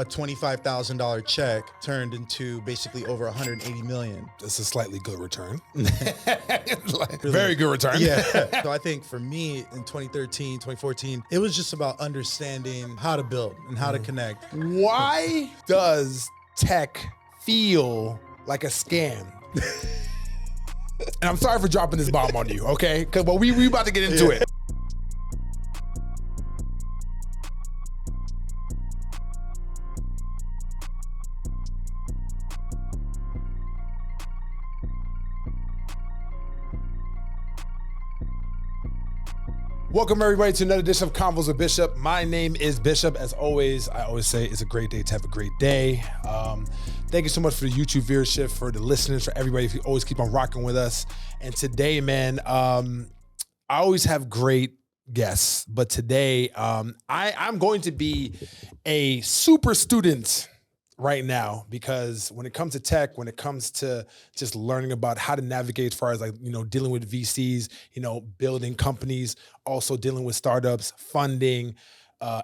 a $25,000 check turned into basically over 180 million. That's a slightly good return. Very good return. Yeah. So I think for me in 2013, 2014, it was just about understanding how to build and how to connect. Why does tech feel like a scam? And I'm sorry for dropping this bomb on you, okay? Because we about to get into it. Welcome everybody to another edition of Convos with Bishop. My name is Bishop. As always, I always say it's a great day to have a great day. Thank you so much for the YouTube viewership, for the listeners, for everybody who always keep on rocking with us. And today, man, I always have great guests, but today I'm going to be a super student right now, because when it comes to tech, when it comes to just learning about how to navigate as far as dealing with VCs, building companies, also dealing with startups, funding,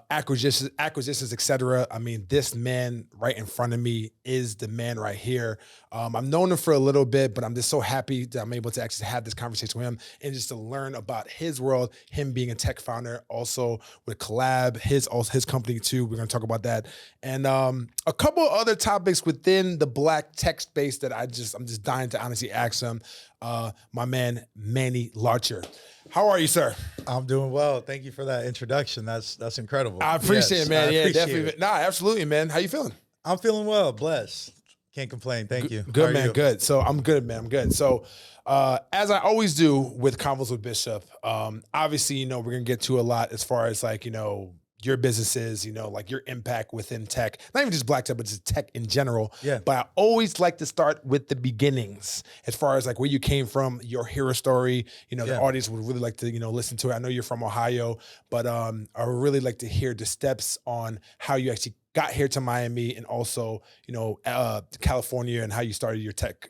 acquisitions, et cetera. I mean, this man right in front of me is the man right here. I've known him for a little bit, but I'm just so happy that I'm able to actually have this conversation with him and just to learn about his world, him being a tech founder, also with Collab, his company too. We're going to talk about that. And a couple of other topics within the Black tech space that I'm just dying to honestly ask him. My man, Manny Larcher. How are you, sir? I'm doing well. Thank you for that introduction. That's incredible. I appreciate it, man. Yeah, definitely. Nah, absolutely, man. How you feeling? I'm feeling well, blessed. Can't complain. Thank you. Good, man. Good. So I'm good, man. I'm good. So as I always do with Convos with Bishop, obviously, we're going to get to a lot as far as your businesses, like your impact within tech, not even just Black tech, but just tech in general. Yeah. But I always like to start with the beginnings as far as where you came from, your hero story. The audience would really like to, listen to it. I know you're from Ohio, but I would really like to hear the steps on how you actually got here to Miami and also, California, and how you started your tech,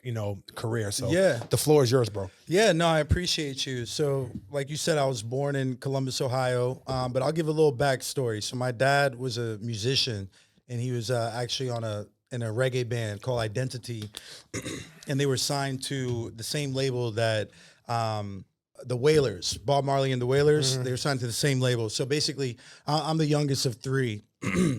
career. So the floor is yours, bro. Yeah, no, I appreciate you. So like you said, I was born in Columbus, Ohio, but I'll give a little backstory. So my dad was a musician, and he was actually in a reggae band called Identity, and they were signed to the same label that the Wailers, Bob Marley and the Wailers, they were signed to the same label. So basically, I'm the youngest of three.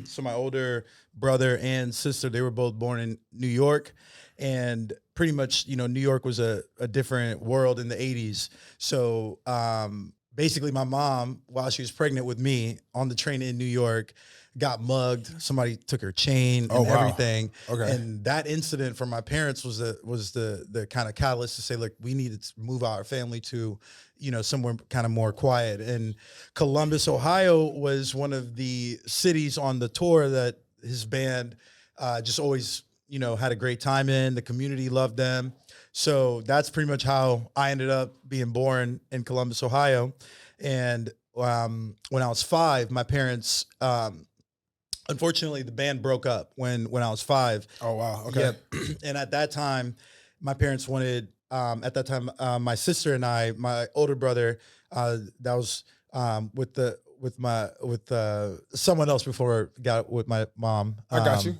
So my older brother and sister, they were both born in New York, and pretty much, New York was a different world in the 80s. So basically my mom, while she was pregnant with me on the train in New York, got mugged. Somebody took her chain and everything. Okay. And that incident for my parents was the kind of catalyst to say, look, we needed to move our family to, somewhere kind of more quiet. And Columbus, Ohio was one of the cities on the tour that his band just always, had a great time in. The community loved them. So that's pretty much how I ended up being born in Columbus, Ohio. And when I was 5, my parents, unfortunately, the band broke up when I was 5. Oh, wow. Okay. Yeah. And at that time, my parents wanted, my sister and I, my older brother, that was with someone else before I got with my mom. I got you.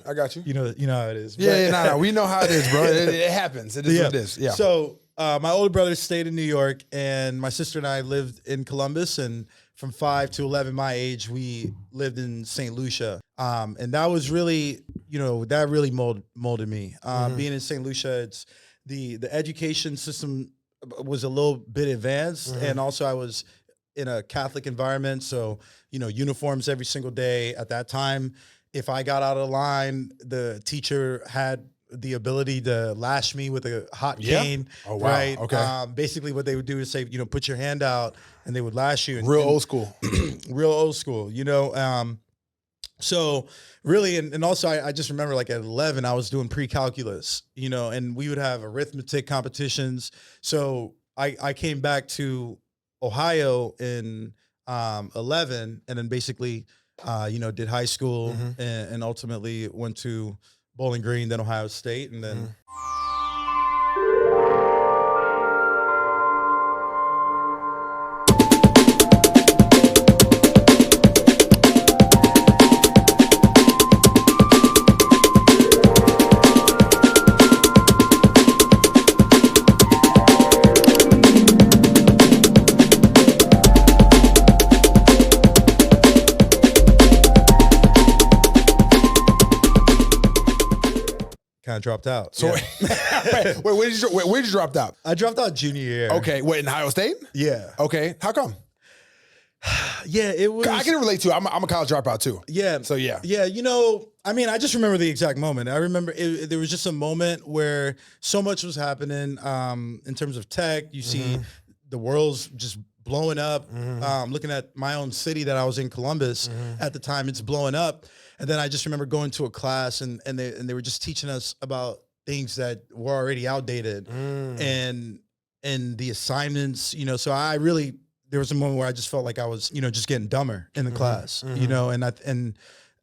You know how it is. Yeah, we know how it is, bro. It happens. It is what it is. Yeah. So my older brother stayed in New York, and my sister and I lived in Columbus, and from 5 to 11, my age, we lived in St. Lucia. And that was really, that really molded me. Being in St. Lucia, it's the education system was a little bit advanced. And also I was in a Catholic environment. So, uniforms every single day. At that time, if I got out of line, the teacher had the ability to lash me with a hot cane. Oh, wow. Right. Okay. Basically what they would do is say, put your hand out, and they would lash you. Real old school. Real old school, So really, and also I just remember at 11, I was doing pre-calculus, and we would have arithmetic competitions. So I came back to Ohio in 11, and then basically, did high school and ultimately went to Bowling Green, then Ohio State, and then kind of dropped out. So Yeah. wait, where did you drop out? I dropped out junior year. Okay, wait, in Ohio State? Yeah. Okay, how come? Yeah, it was. I can relate to. I'm a college dropout too. Yeah. So yeah. Yeah, I mean, I just remember the exact moment. I remember there was just a moment where so much was happening in terms of tech. You see the world's just blowing up. Looking at my own city that I was in, Columbus, at the time, it's blowing up. And then I just remember going to a class and they were just teaching us about things that were already outdated and the assignments, so there was a moment where I just felt like I was, just getting dumber in the class, and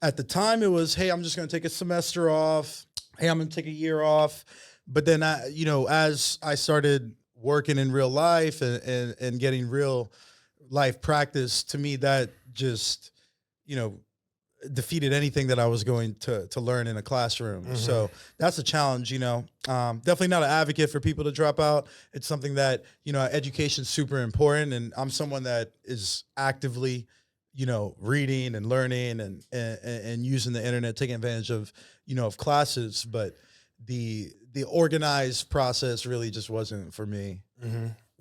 at the time it was, hey, I'm just going to take a semester off. Hey, I'm going to take a year off. But then as I started working in real life and getting real life practice, to me, that just, defeated anything that I was going to learn in a classroom. So that's a challenge, definitely not an advocate for people to drop out. It's something that, education's super important. And I'm someone that is actively, reading and learning and using the internet, taking advantage of, of classes. But the organized process really just wasn't for me.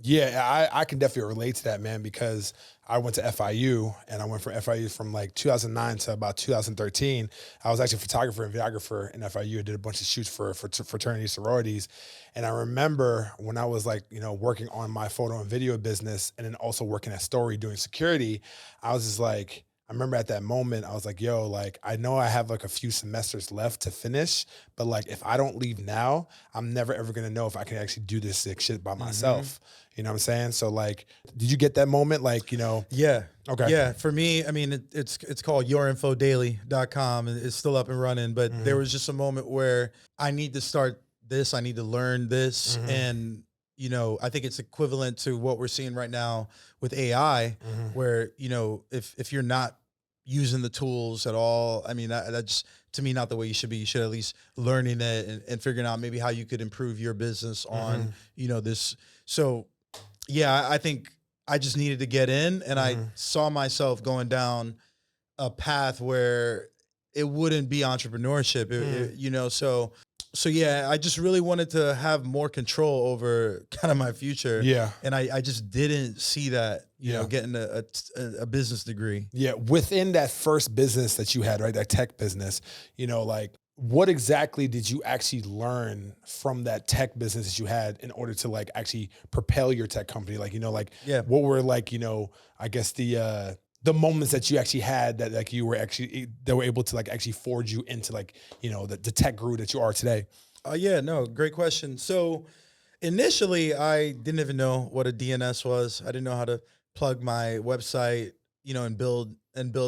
Yeah, I can definitely relate to that, man, because I went to FIU and I went from FIU from like 2009 to about 2013. I was actually a photographer and videographer in FIU. I did a bunch of shoots for fraternity sororities. And I remember when I was like, working on my photo and video business and then also working at Story doing security, I was just like, I remember at that moment, I was like, yo, like, I know I have like a few semesters left to finish, but like, if I don't leave now, I'm never ever going to know if I can actually do this sick shit by myself. You know what I'm saying? So like, did you get that moment? Like, Yeah. Okay. Yeah. For me, I mean, it's called yourinfodaily.com and it's still up and running, but there was just a moment where I need to start this. I need to learn this. And, I think it's equivalent to what we're seeing right now with AI, where, if you're not using the tools at all, I mean, that's to me, not the way you should be. You should at least learning it and figuring out maybe how you could improve your business on, this. So yeah, I think I just needed to get in and I saw myself going down a path where it wouldn't be entrepreneurship, so yeah, I just really wanted to have more control over kind of my future. Yeah. And I just didn't see that, getting a business degree. Yeah. Within that first business that you had, right, that tech business, like, what exactly did you actually learn from that tech business that you had in order to like actually propel your tech company? Like, what were like, I guess the moments that you actually had that like that were able to like actually forge you into like, the tech guru that you are today? Yeah, no, great question. So initially I didn't even know what a DNS was. I didn't know how to plug my website, and build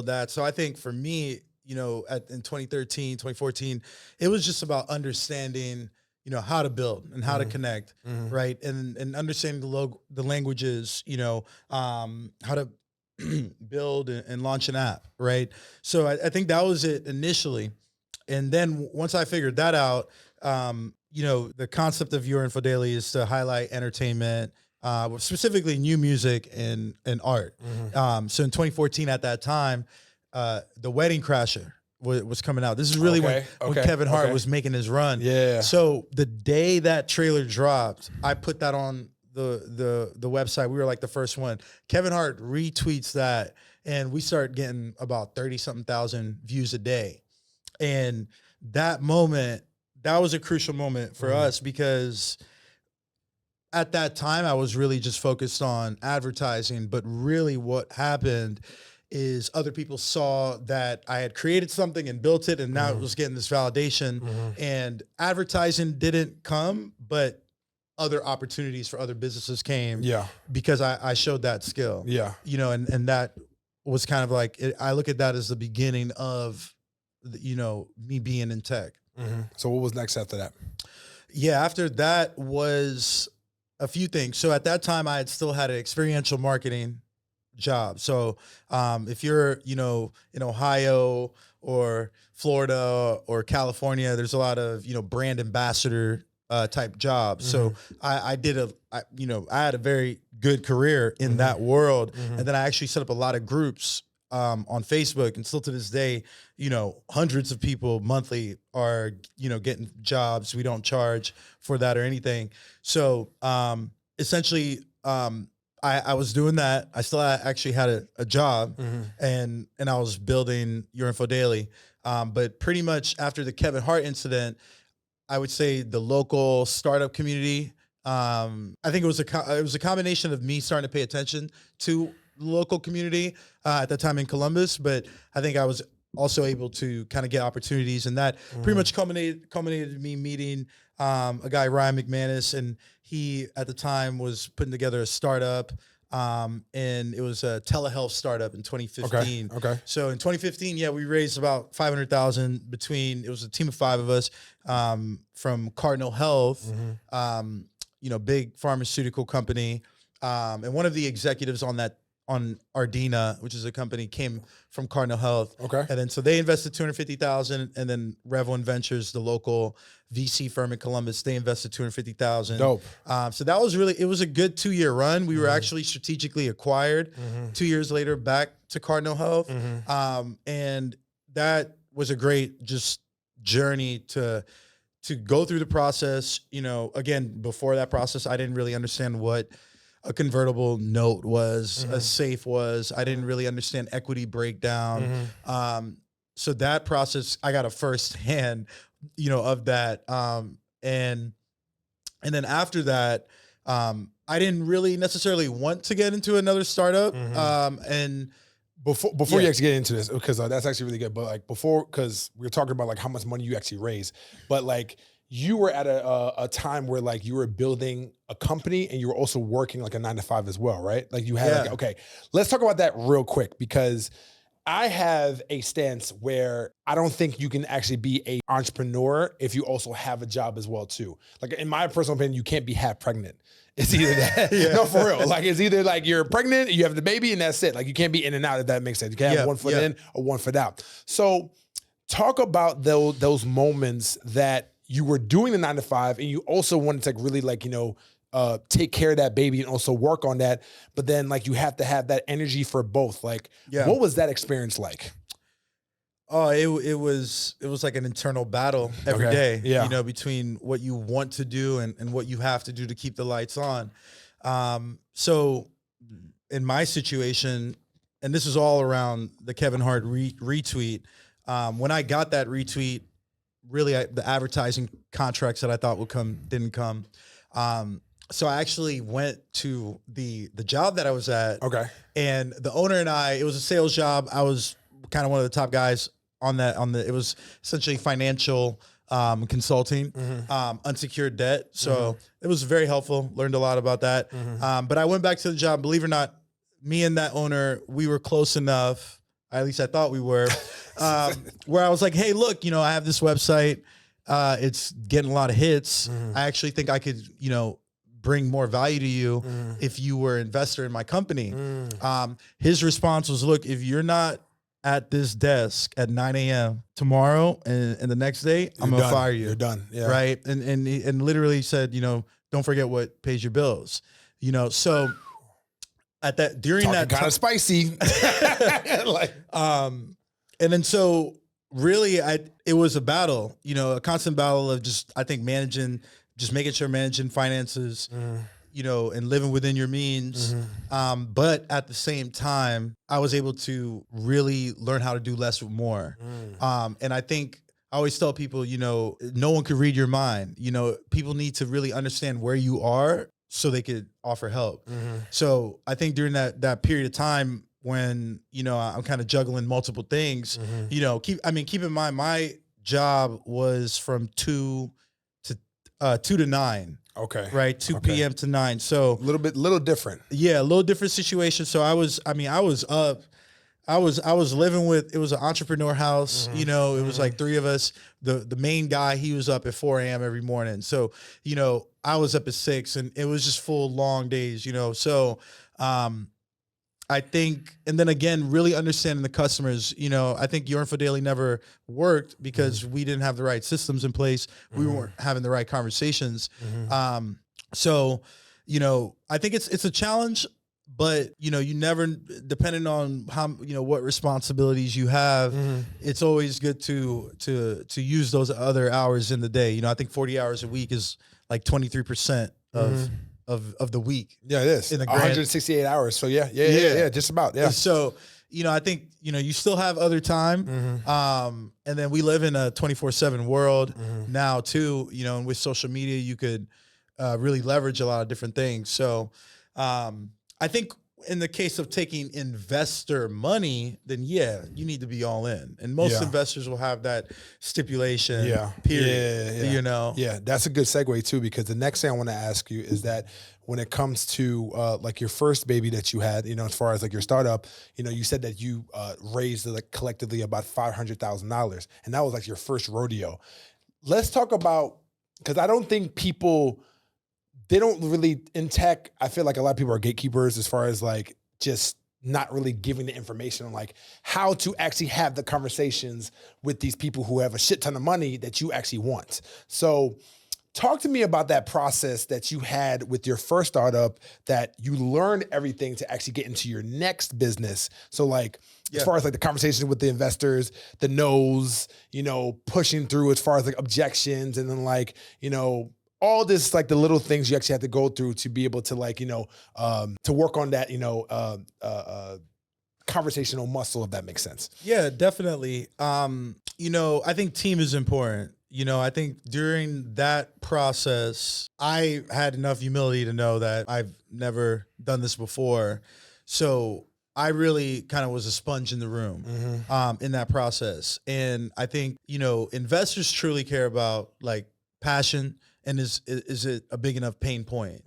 that. So I think for me, in 2013, 2014, it was just about understanding, how to build and how to connect, right? And understanding the languages, how to build and launch an app, right? So I think that was it initially. And then once I figured that out, the concept of Your Info Daily is to highlight entertainment, specifically new music and art. So in 2014, at that time, The Wedding Crasher was coming out. This is really when Kevin Hart was making his run. Yeah. So the day that trailer dropped, I put that on the website. We were like the first one. Kevin Hart retweets that and we start getting about 30-something thousand views a day. And that moment, that was a crucial moment for us because at that time I was really just focused on advertising, but really what happened is other people saw that I had created something and built it and now it was getting this validation and advertising didn't come, but other opportunities for other businesses came because I showed that skill. Yeah. And that was kind of like, I look at that as the beginning of, me being in tech. So what was next after that? Yeah. After that was a few things. So at that time I had still had an experiential marketing job. So if you're, in Ohio or Florida or California, there's a lot of, brand ambassador type jobs. So I had a very good career in that world. And then I actually set up a lot of groups on Facebook, and still to this day, hundreds of people monthly are, getting jobs. We don't charge for that or anything. So essentially, I was doing that. I still actually had a job, and I was building Your Info Daily. But pretty much after the Kevin Hart incident, I would say the local startup community. I think it was a combination of me starting to pay attention to the local community at that time in Columbus, but I think I was also able to kind of get opportunities, and that pretty much culminated me meeting a guy, Ryan McManus, and he at the time was putting together a startup, and it was a telehealth startup in 2015. Okay. So in 2015, we raised about 500,000 between. It was a team of 5 of us from Cardinal Health, big pharmaceutical company, and one of the executives on Ardina, which is a company, came from Cardinal Health. Okay. And then so they invested 250,000, and then Revelin Ventures, the local VC firm in Columbus, they invested 250,000. Dope. So that was it was a good 2-year run. We were actually strategically acquired 2 years later back to Cardinal Health. And that was a great just journey to go through the process. Again, before that process, I didn't really understand what a convertible note was, a safe was. I didn't really understand equity breakdown. So that process, I got a firsthand, of that. And then after that, I didn't really necessarily want to get into another startup. And before you actually get into this, because that's actually really good. But like because we were talking about like how much money you actually raise, but like you were at a time where like you were building a company and you were also working like a 9-to-5 as well, right? Like you had okay, let's talk about that real quick, because I have a stance where I don't think you can actually be an entrepreneur if you also have a job as well too. Like in my personal opinion, you can't be half pregnant. It's either that, no, for real. Like it's either like you're pregnant, you have the baby, and that's it. Like you can't be in and out, if that makes sense. You can't have 1 foot in or 1 foot out. So talk about those moments that you were doing the 9-to-5 and you also wanted to like really like, take care of that baby and also work on that. But then like you have to have that energy for both. Like, what was that experience like? Oh, it was like an internal battle every day, between what you want to do and what you have to do to keep the lights on. So in my situation, and this is all around the Kevin Hart retweet, when I got that retweet, really the advertising contracts that I thought would come didn't come. So I actually went to the job that I was at. Okay. And the owner and it was a sales job. I was kind of one of the top guys it was essentially financial consulting, unsecured debt. So it was very helpful. Learned a lot about that. But I went back to the job. Believe it or not, me and that owner, we were close enough. At least I thought we were, where I was like, hey, look, I have this website. It's getting a lot of hits. I actually think I could, bring more value to you if you were an investor in my company. His response was, look, if you're not at this desk at 9 a.m. tomorrow and the next day, I'm going to fire you. You're done. Yeah. Right. And literally said, don't forget what pays your bills, so at that, during that kind of spicy, like, and then so really it was a battle, a constant battle of making sure managing finances, and living within your means. But at the same time, I was able to really learn how to do less with more. And I think I always tell people, no one could read your mind. People need to really understand where you are so they could offer help. So I think during that period of time when, I'm kind of juggling multiple things, keep in mind, my job was from 2 to 9. Okay. Right. 2 p.m. to 9. So little different. Yeah. A little different situation. So I was up. I was living with, it was an entrepreneur house, it was like 3 of us. The main guy, he was up at 4 a.m. every morning. So, I was up at 6 and it was just full long days, So, I think, and then again, really understanding the customers, I think Your Info Daily never worked because we didn't have the right systems in place. We weren't having the right conversations. So, I think it's a challenge, but you know, you never, depending on how, you know, what responsibilities you have, it's always good to use those other hours in the day. You know, I think 40 hours a week is like 23% of the week. Yeah, it is. In the grand, 168 hours. So yeah, just about. Yeah. So, you know, I think, you know, you still have other time. And then we live in a 24/7 world now too, you know, and with social media, you could really leverage a lot of different things. So I think in the case of taking investor money, then yeah, you need to be all in. And most investors will have that stipulation period, you know? Yeah, that's a good segue too, because the next thing I want to ask you is that when it comes to like your first baby that you had, you know, as far as like your startup, you know, you said that you raised like collectively about $500,000, and that was like your first rodeo. Let's talk about, because I don't think people, they don't really, in tech, I feel like a lot of people are gatekeepers as far as like just not really giving the information on like how to actually have the conversations with these people who have a shit ton of money that you actually want. So talk to me about that process that you had with your first startup, that you learned everything to actually get into your next business. So like, as far as like the conversation with the investors, the no's, you know, pushing through as far as like objections, and then like, you know, all this, like the little things you actually have to go through to be able to like, you know, to work on that, you know, conversational muscle, if that makes sense. Yeah, definitely. You know, I think team is important. You know, I think during that process, I had enough humility to know that I've never done this before. So I really kind of was a sponge in the room in that process. And I think, you know, investors truly care about like passion, and is it a big enough pain point?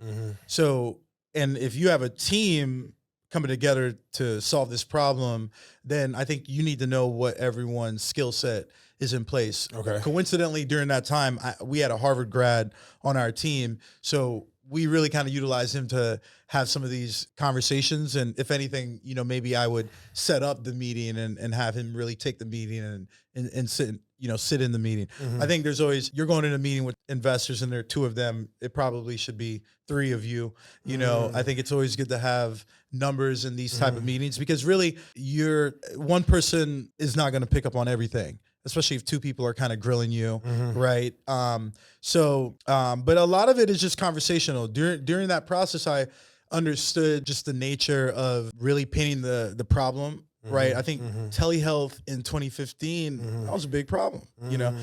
So, and if you have a team coming together to solve this problem, then I think you need to know what everyone's skill set is in place. Okay. Coincidentally, during that time, we had a Harvard grad on our team. So we really kind of utilized him to have some of these conversations. And if anything, you know, maybe I would set up the meeting and have him really take the meeting and sit, you know, sit in the meeting. I think there's always, you're going in a meeting with investors and there are two of them. It probably should be three of you. You know, I think it's always good to have numbers in these type of meetings, because really one person is not going to pick up on everything, especially if two people are kind of grilling you, right? But a lot of it is just conversational. During that process, I understood just the nature of really painting the problem, right? I think telehealth in 2015, that was a big problem, you know?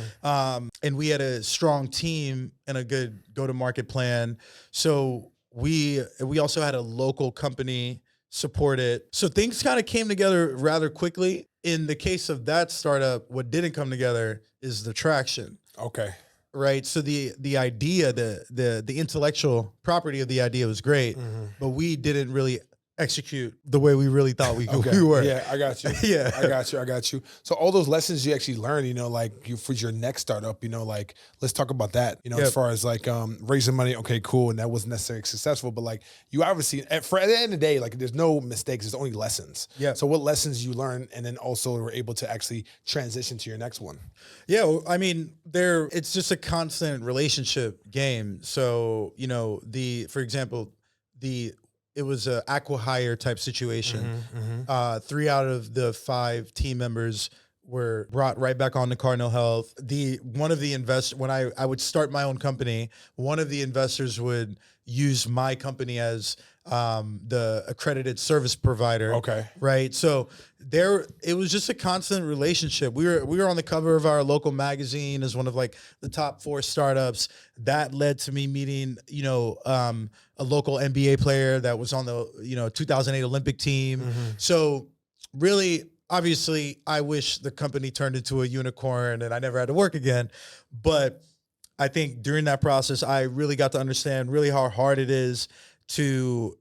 And we had a strong team and a good go-to-market plan. So we also had a local company support it. So things kind of came together rather quickly. In the case of that startup, what didn't come together is the traction. Okay. Right. So the idea, the intellectual property of the idea was great, but we didn't really execute the way we really thought we were. Yeah, I got you. Yeah. I got you. So all those lessons you actually learned, you know, like for your next startup, you know, like let's talk about that, you know, as far as like raising money. Okay, cool. And that wasn't necessarily successful, but like you obviously, at the end of the day, like there's no mistakes, there's only lessons. Yeah. So what lessons you learned, and then also were able to actually transition to your next one? Yeah. Well, I mean, it's just a constant relationship game. So, you know, for example, it was a acqui-hire type situation. 3 out of the 5 team members were brought right back on to Cardinal Health. One of the investors, when I would start my own company, one of the investors would use my company as the accredited service provider. Okay. Right. So it was just a constant relationship. We were on the cover of our local magazine as one of like the top 4 startups. That led to me meeting, you know, a local NBA player that was on the, you know, 2008 Olympic team. So really, obviously, I wish the company turned into a unicorn and I never had to work again. But I think during that process, I really got to understand really how hard it is to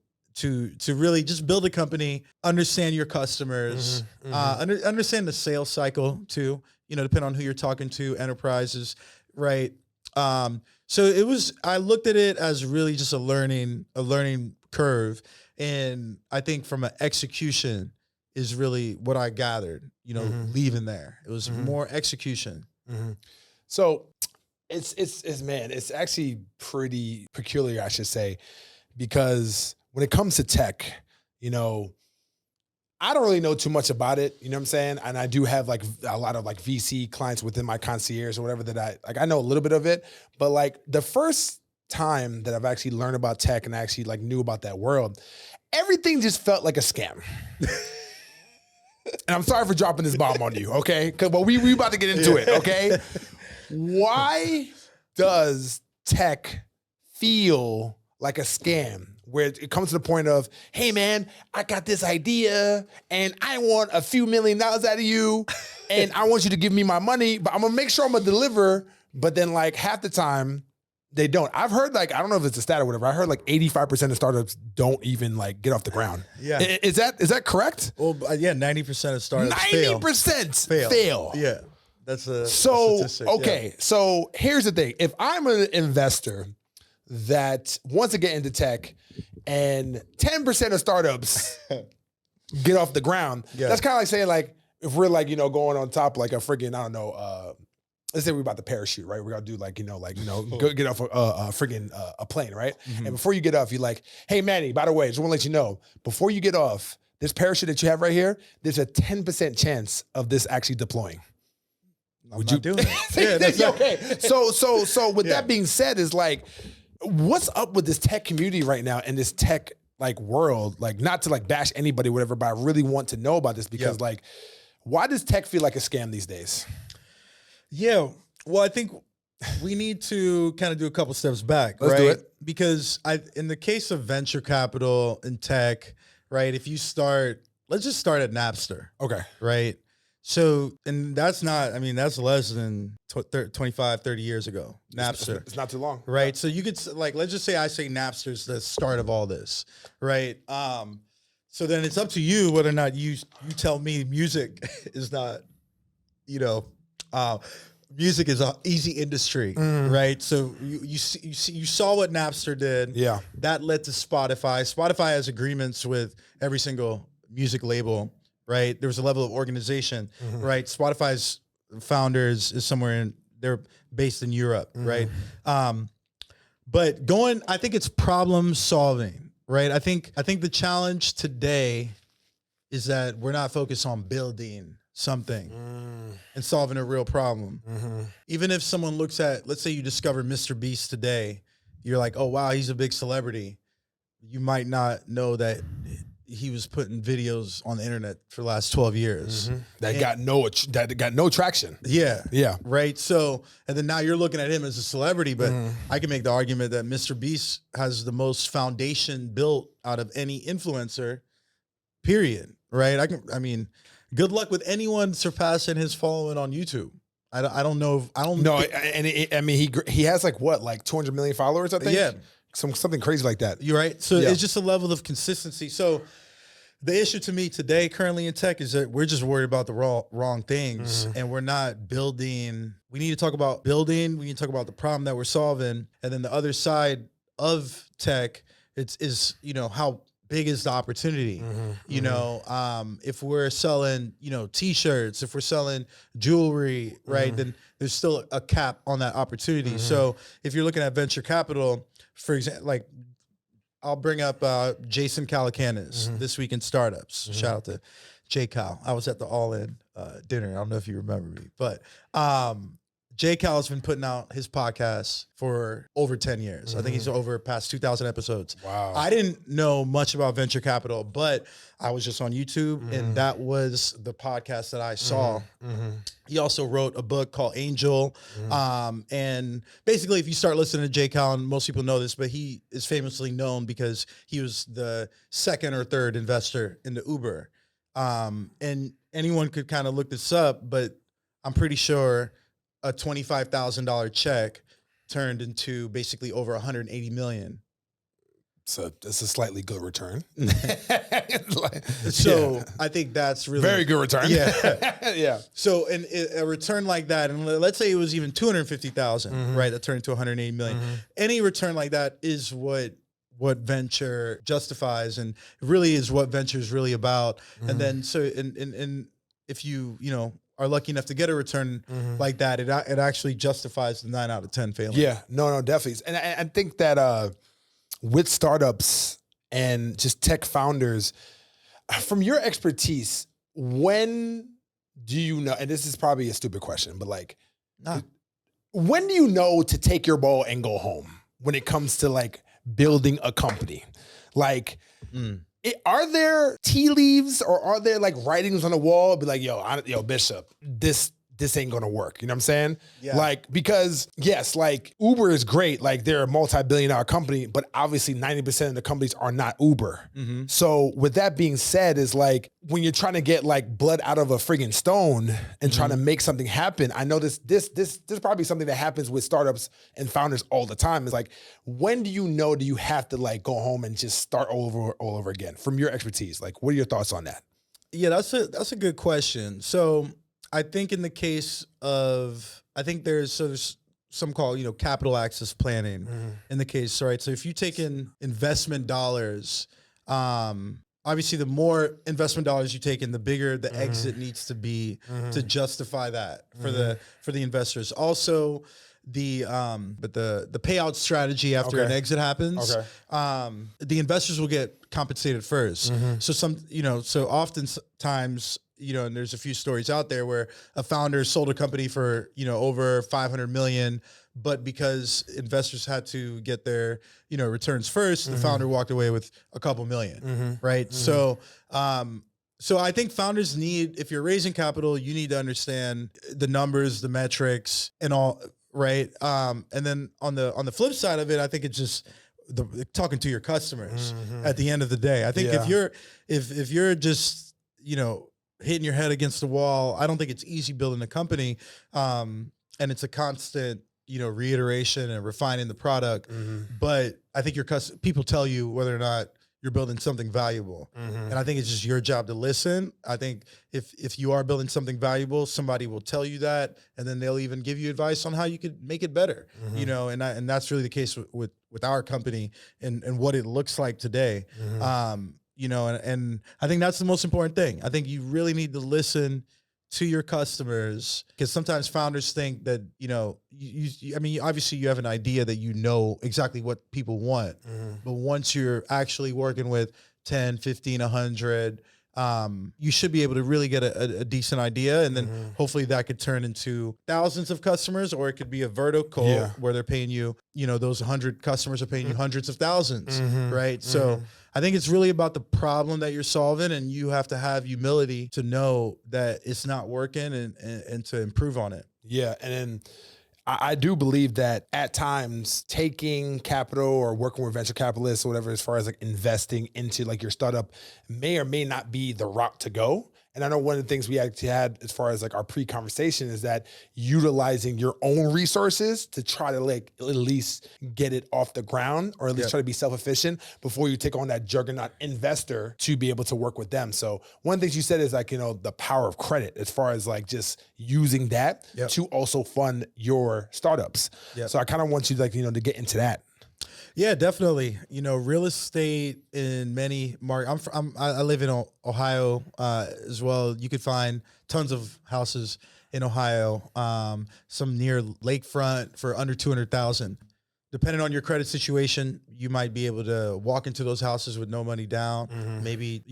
really just build a company, understand your customers, understand the sales cycle too, you know, depending on who you're talking to, enterprises, right? So I looked at it as really just a learning curve. And I think from an execution is really what I gathered, you know, leaving there. It was more execution. So it's actually pretty peculiar, I should say, because when it comes to tech, you know, I don't really know too much about it. You know what I'm saying? And I do have like a lot of like VC clients within my concierge or whatever that I know a little bit of it. But like the first time that I've actually learned about tech and I actually like knew about that world, everything just felt like a scam. And I'm sorry for dropping this bomb on you, okay? Because we about to get into it, okay? Why does tech feel like a scam? Where it comes to the point of, hey man, I got this idea and I want a few $1 million out of you and I want you to give me my money, but I'm gonna make sure I'm gonna deliver. But then like half the time they don't. I've heard like, I don't know if it's a stat or whatever. I heard like 85% of startups don't even like get off the ground. Yeah. Is that correct? Well, yeah, 90% of startups 90% fail. Yeah. That's a statistic. Okay. Yeah. So here's the thing. If I'm an investor that wants to get into tech and 10% of startups get off the ground, that's kind of like saying like, if we're like, going on top like a friggin', I don't know, let's say we're about to parachute, right? We're gonna do like, go get off a plane, right? Mm-hmm. And before you get off, you're like, hey Manny, by the way, just wanna let you know, before you get off, this parachute that you have right here, there's a 10% chance of this actually deploying. Would you do it? Yeah, that's okay. So with that being said, is like, what's up with this tech community right now and this tech like world? Like, not to like bash anybody, whatever, but I really want to know about this because like, why does tech feel like a scam these days? Yeah, well, I think we need to kind of do a couple steps back, Let's right? do it. Because in the case of venture capital and tech, right? If you let's just start at Napster. Okay. Right? So, and that's that's less than 25, 30 years ago, Napster. It's not too long. Right? So you could, like, let's just say I say Napster's the start of all this, right? So then it's up to you whether or not you tell me music is not, music is an easy industry, right? So you saw what Napster did. Yeah. That led to Spotify. Spotify has agreements with every single music label, right? There was a level of organization, right? Spotify's founders is they're based in Europe, right? But I think it's problem solving, right? I think the challenge today is that we're not focused on building something and solving a real problem. Even if someone looks at, let's say you discover Mr. Beast today, you're like, oh wow, he's a big celebrity. You might not know that he was putting videos on the internet for the last 12 years. That got no traction. Yeah. Yeah. Right. So, and then now you're looking at him as a celebrity, but I can make the argument that Mr. Beast has the most foundation built out of any influencer, period. Right. Good luck with anyone surpassing his following on YouTube. I don't know. He has like 200 million followers, I think. Yeah. Something crazy like that. You're right. So it's just a level of consistency. So the issue to me today, currently in tech, is that we're just worried about the wrong things and we're not building. We need to talk about building. We need to talk about the problem that we're solving. And then the other side of tech, is how big is the opportunity? If we're selling, t-shirts, if we're selling jewelry, right, then there's still a cap on that opportunity. So if you're looking at venture capital, for example, like I'll bring up Jason Calacanis, This Week in Startups. Shout out to J Cal. I was at the All In dinner. I don't know if you remember me, but J Cal has been putting out his podcast for over 10 years. I think he's over past 2,000 episodes. Wow. I didn't know much about venture capital, but I was just on YouTube and that was the podcast that I saw. He also wrote a book called Angel. And basically, if you start listening to J Cal, and most people know this, but he is famously known because he was the second or third investor in the Uber. And anyone could kind of look this up, but I'm pretty sure a $25,000 check turned into basically over 180 million. So it's a slightly good return. I think that's really very good return. Yeah. Yeah. So a return like that, and let's say it was even 250,000, right? That turned into 180 million. Any return like that is what venture justifies, and really is what venture is really about. And then and if you are lucky enough to get a return like that, it actually justifies the 9 out of 10 failing. Yeah, no, definitely. And I think that with startups, and just tech founders, from your expertise, when do you know, and this is probably a stupid question, but like, when do you know to take your ball and go home when it comes to like building a company? Like, are there tea leaves or are there like writings on the wall? Be like, yo, Bishop, this ain't gonna work. You know what I'm saying? Yeah. Like, because yes, like Uber is great. Like they're a multi-billion-dollar company, but obviously 90% of the companies are not Uber. So with that being said, is like when you're trying to get like blood out of a friggin' stone and trying to make something happen. I know this is probably something that happens with startups and founders all the time. It's like, when do you have to like go home and just start all over again? From your expertise, like what are your thoughts on that? Yeah, that's a good question. So I think in the case of, I think there's some call, capital access planning in the case, right? So if you take in investment dollars, obviously the more investment dollars you take in, the bigger the exit needs to be to justify that for the investors. Also, the payout strategy after an exit happens, the investors will get compensated first. So so oftentimes, and there's a few stories out there where a founder sold a company for, over 500 million, but because investors had to get their, returns first, the founder walked away with a couple million, right? So I think founders need, if you're raising capital, you need to understand the numbers, the metrics, and all, right? And then on the flip side of it, I think it's just talking to your customers at the end of the day. I think if you're just, hitting your head against the wall, I don't think it's easy building a company. And it's a constant, reiteration and refining the product. But I think people tell you whether or not you're building something valuable. And I think it's just your job to listen. I think if you are building something valuable, somebody will tell you that, and then they'll even give you advice on how you could make it better. And that's really the case with our company and what it looks like today. And I think that's the most important thing. I think you really need to listen to your customers, because sometimes founders think that, obviously you have an idea that exactly what people want, but once you're actually working with 10, 15, 100, you should be able to really get a decent idea. And then hopefully that could turn into thousands of customers, or it could be a vertical where they're paying you, those 100 customers are paying you hundreds of thousands, right? So I think it's really about the problem that you're solving, and you have to have humility to know that it's not working and to improve on it. Yeah. And then I do believe that at times taking capital or working with venture capitalists or whatever, as far as like investing into like your startup, may or may not be the route to go. And I know one of the things we actually had as far as like our pre-conversation is that utilizing your own resources to try to like at least get it off the ground, or at least try to be self-efficient before you take on that juggernaut investor to be able to work with them. So one of the things you said is like, the power of credit, as far as like just using that to also fund your startups. So I kind of want you to get into that. Yeah, definitely. Real estate in many markets. I live in Ohio as well. You could find tons of houses in Ohio, some near lakefront for under 200,000. Depending on your credit situation, you might be able to walk into those houses with no money down, maybe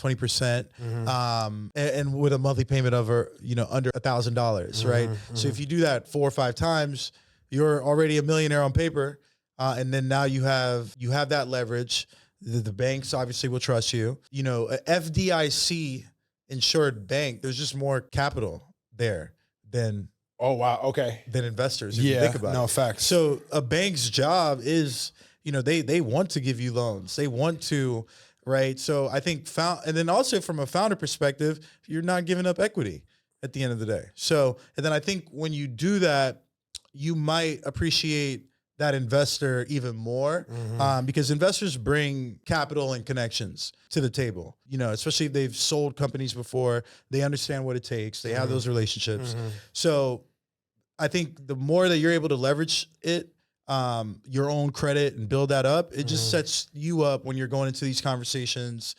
20%, and with a monthly payment of under $1,000, right? So if you do that 4 or 5 times, you're already a millionaire on paper. And then now you have that leverage. The banks obviously will trust you. A FDIC insured bank, there's just more capital there than than investors. If you think about it. Facts. So a bank's job is, they want to give you loans. They want to, right? So I think and then also from a founder perspective, you're not giving up equity at the end of the day. So, and then I think when you do that, you might appreciate that investor even more, because investors bring capital and connections to the table, especially if they've sold companies before, they understand what it takes. They have those relationships. So I think the more that you're able to leverage it, your own credit, and build that up, it just sets you up when you're going into these conversations.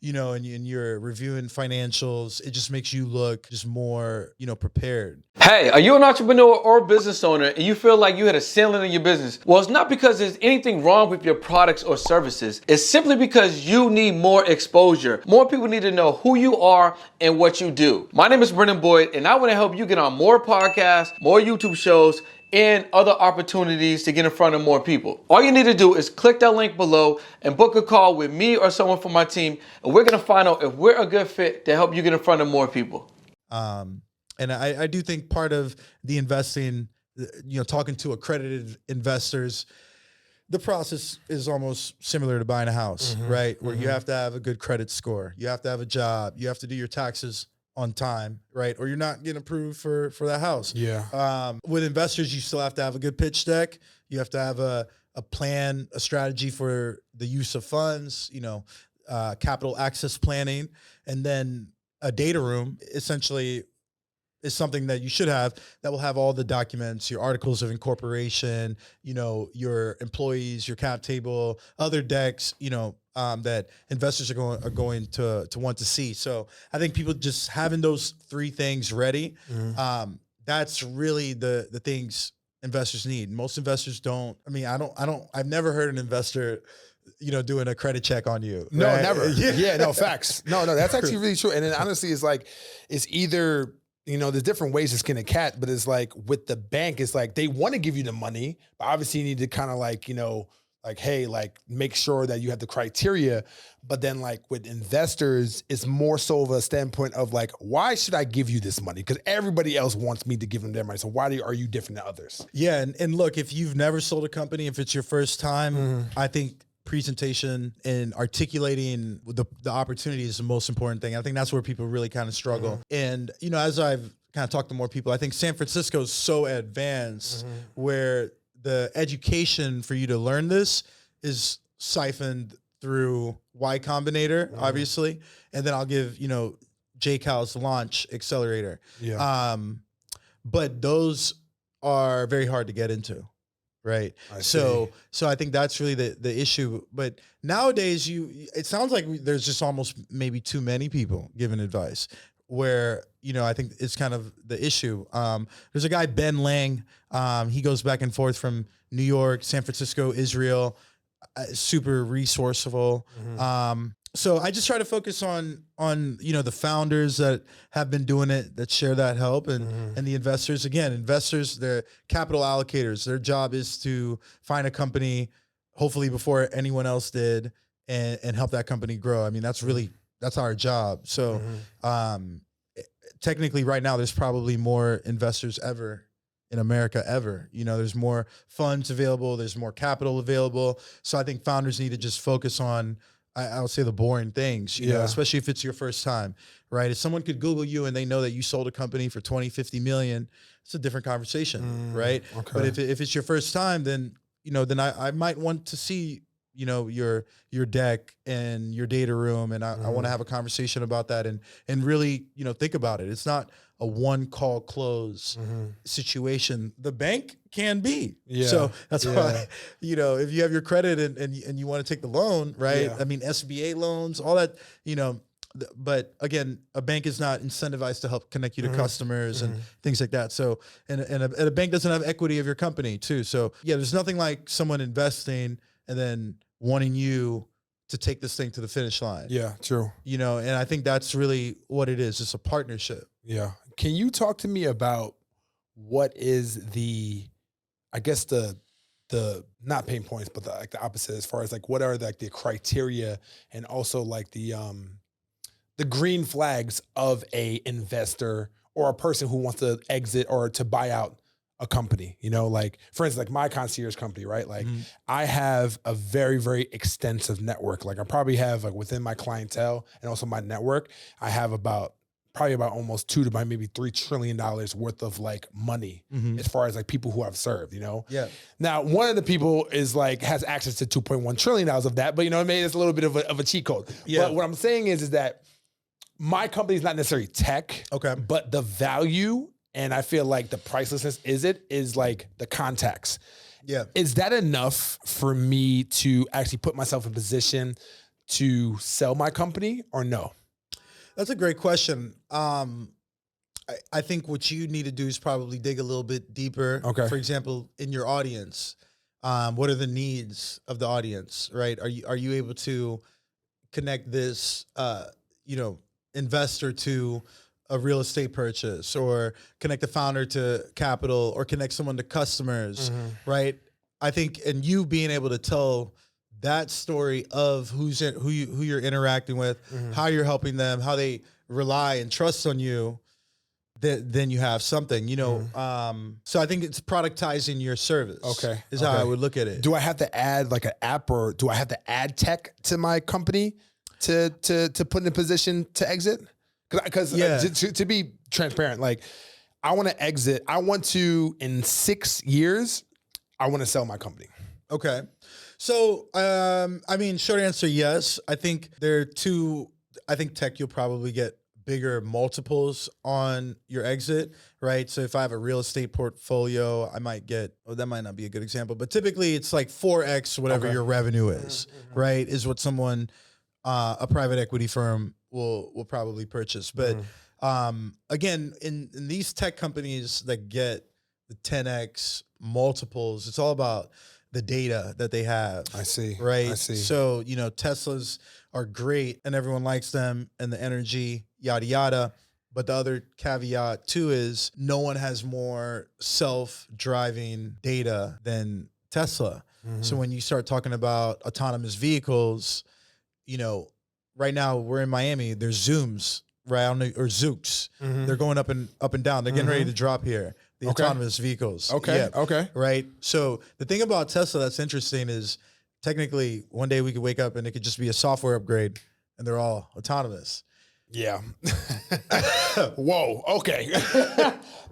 and you're reviewing financials, it just makes you look just more, prepared. Hey, are you an entrepreneur or business owner and you feel like you had a ceiling in your business? Well, it's not because there's anything wrong with your products or services. It's simply because you need more exposure. More people need to know who you are and what you do. My name is Brendan Boyd, and I want to help you get on more podcasts, more YouTube shows, and other opportunities to get in front of more people. All you need to do is click that link below and book a call with me or someone from my team, and we're going to find out if we're a good fit to help you get in front of more people. And I do think part of the investing, talking to accredited investors, the process is almost similar to buying a house, right? Where you have to have a good credit score. You have to have a job. You have to do your taxes on time, right? Or you're not getting approved for that house. Yeah. With investors, you still have to have a good pitch deck. You have to have a plan, a strategy for the use of funds, capital access planning, and then a data room essentially is something that you should have that will have all the documents, your articles of incorporation, your employees, your cap table, other decks, that investors are going to want to see. So I think people just having those three things ready, that's really the things investors need. Most investors don't. I mean, I've never heard an investor doing a credit check on you. No, right? never. Yeah, no, facts. No, that's actually really true. And then honestly, it's like, it's either, there's different ways to skin a cat, but it's like with the bank, it's like they want to give you the money, but obviously you need to kind of make sure that you have the criteria. But then like with investors, it's more so of a standpoint of like, why should I give you this money? Because everybody else wants me to give them their money. So why are you different than others? Yeah. And look, if you've never sold a company, if it's your first time, I think presentation and articulating the opportunity is the most important thing. I think that's where people really kind of struggle. And, as I've kind of talked to more people, I think San Francisco is so advanced where the education for you to learn this is siphoned through Y Combinator, obviously. And then I'll give, JCal's launch accelerator. Yeah. But those are very hard to get into. Right. So I think that's really the issue. But nowadays, it sounds like there's just almost maybe too many people giving advice where, I think it's kind of the issue. There's a guy, Ben Lang. He goes back and forth from New York, San Francisco, Israel, super resourceful. So I just try to focus on the founders that have been doing it, that share that help, and the investors. Again, investors, they're capital allocators. Their job is to find a company, hopefully before anyone else did, and help that company grow. I mean, that's our job. So technically right now there's probably more investors ever in America ever. There's more funds available, there's more capital available. So I think founders need to just focus on, I'll say, the boring things, especially if it's your first time, right? If someone could Google you and they know that you sold a company for 20, 50 million, it's a different conversation, right? Okay. But if it's your first time, then, then I might want to see, your deck and your data room. And I want to have a conversation about that and really, think about it. It's not a one call close situation. The bank can be. Yeah. So that's why, if you have your credit and you want to take the loan, right? Yeah. I mean, SBA loans, all that, but again, a bank is not incentivized to help connect you to customers and things like that. So, and a bank doesn't have equity of your company too. So yeah, there's nothing like someone investing and then wanting you to take this thing to the finish line. Yeah, true. And I think that's really what it is. It's a partnership. Yeah. Can you talk to me about what is the not pain points, but the opposite, as far as like, what are the criteria and also like the green flags of a investor or a person who wants to exit or to buy out a company, like for instance, like my concierge company, right? Like I have a very, very extensive network. Like I probably have like within my clientele and also my network, I have probably about almost $2 to maybe $3 trillion worth of like money as far as like people who I've served, Yeah. Now, one of the people is like, has access to $2.1 trillion of that, but it's a little bit of a cheat code. Yeah. But what I'm saying is that my company is not necessarily tech, but the value, and I feel like the pricelessness is like the contacts. Yeah. Is that enough for me to actually put myself in position to sell my company or no? That's a great question. I think what you need to do is probably dig a little bit deeper. Okay. For example, in your audience, what are the needs of the audience, right? Are you able to connect this, investor to a real estate purchase, or connect the founder to capital, or connect someone to customers, right? I think, and you being able to tell that story of who you're interacting with, how you're helping them, how they rely and trust on you, then you have something, so I think it's productizing your service. Okay. Is how I would look at it. Do I have to add like an app, or do I have to add tech to my company to put in a position to exit? Because to be transparent, like I want to exit. I want to, in 6 years, I want to sell my company. Okay. So, short answer, yes. I think I think tech, you'll probably get bigger multiples on your exit, right? So if I have a real estate portfolio, I might get, that might not be a good example, but typically it's like 4x whatever your revenue is, right? Is what someone, a private equity firm will probably purchase. But again, in these tech companies that get the 10x multiples, it's all about the data that they have. I see. Right. I see. So, Teslas are great and everyone likes them, and the energy, yada, yada. But the other caveat too is no one has more self-driving data than Tesla. So when you start talking about autonomous vehicles, right now we're in Miami, there's Zooms, right? Or Zooks. They're going up and down. They're getting ready to drop here. The autonomous vehicles. Okay. Yeah. Okay. Right. So the thing about Tesla that's interesting is technically one day we could wake up and it could just be a software upgrade and they're all autonomous. Yeah. Whoa. Okay.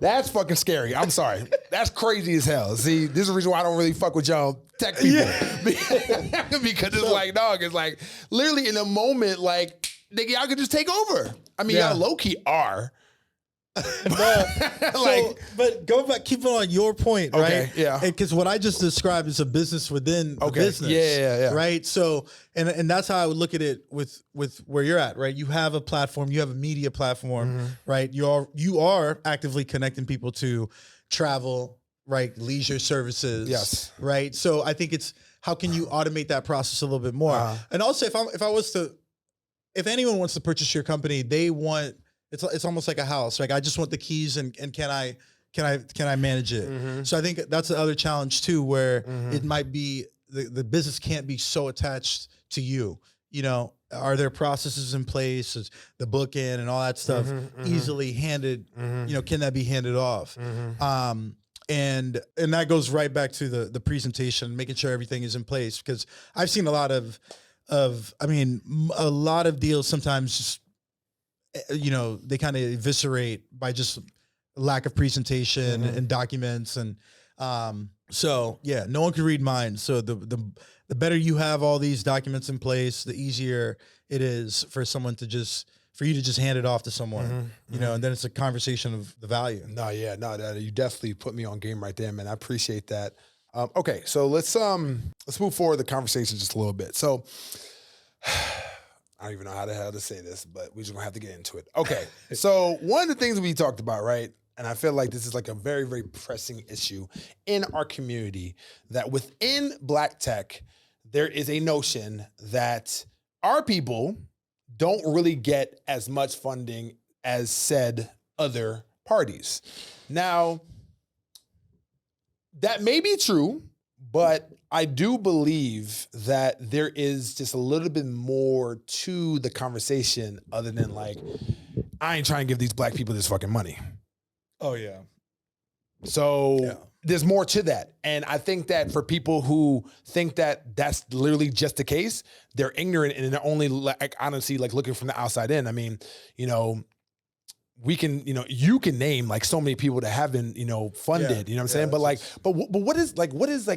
That's fucking scary. I'm sorry. That's crazy as hell. See, this is the reason why I don't really fuck with y'all tech people. Yeah. Because it's like, dog, it's like literally in a moment, like, nigga, y'all could just take over. I mean, y'all low-key are. But go back, keep it on your point, right? Yeah. Because what I just described is a business within the business. Yeah. Right. So, and that's how I would look at it with where you're at, right? You have a platform, you have a media platform, right? You are actively connecting people to travel, right? Leisure services. Yes. Right. So I think it's how can you automate that process a little bit more? And also if anyone wants to purchase your company, they want, it's almost like a house. Like I just want the keys and can I manage it? So I think that's the other challenge too, where it might be the business can't be so attached to you. Are there processes in place? Is the bookend and all that stuff easily handed? Can that be handed off? And that goes right back to the presentation, making sure everything is in place. Because I've seen a lot of deals sometimes just, they kind of eviscerate by just lack of presentation and documents. And so, yeah, no one can read minds. So the better you have all these documents in place, the easier it is for you to just hand it off to someone, and then it's a conversation of the value. You definitely put me on game right there, man. I appreciate that. Okay, so let's move forward the conversation just a little bit. So I don't even know how the hell to say this, but we're just gonna have to get into it. Okay, so one of the things we talked about, right? And I feel like this is like a very, very pressing issue in our community, that within Black tech, there is a notion that our people don't really get as much funding as said other parties. Now, that may be true, but I do believe that there is just a little bit more to the conversation other than like, I ain't trying to give these Black people this fucking money. Oh, yeah. So there's more to that. And I think that for people who think that that's literally just the case, they're ignorant and they're only like, honestly, like looking from the outside in. I mean, we can, you can name like so many people that have been, funded, you know what I'm saying? But like, but what is like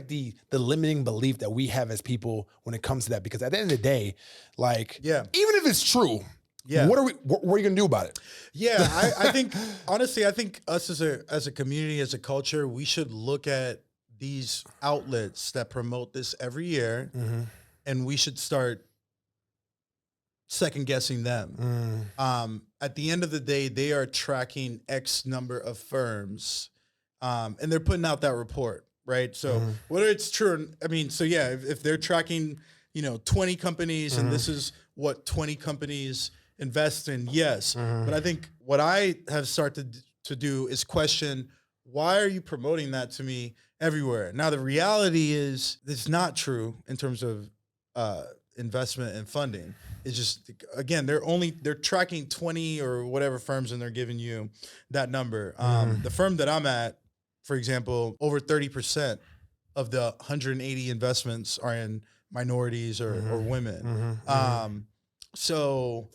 the limiting belief that we have as people when it comes to that? Because at the end of the day, like, even if it's true, what are you gonna do about it? Yeah, I think honestly, I think us as a community, as a culture, we should look at these outlets that promote this every year, and we should start second guessing them. At the end of the day, they are tracking X number of firms, and they're putting out that report, right? So whether it's true, I mean, so yeah, if they're tracking, 20 companies and this is what 20 companies invest in, yes. But I think what I have started to do is question, why are you promoting that to me everywhere? Now, the reality is it's not true in terms of investment and funding. It's just, again, they're tracking 20 or whatever firms and they're giving you that number. The firm that I'm at, for example, over 30% of the 180 investments are in minorities or women. So,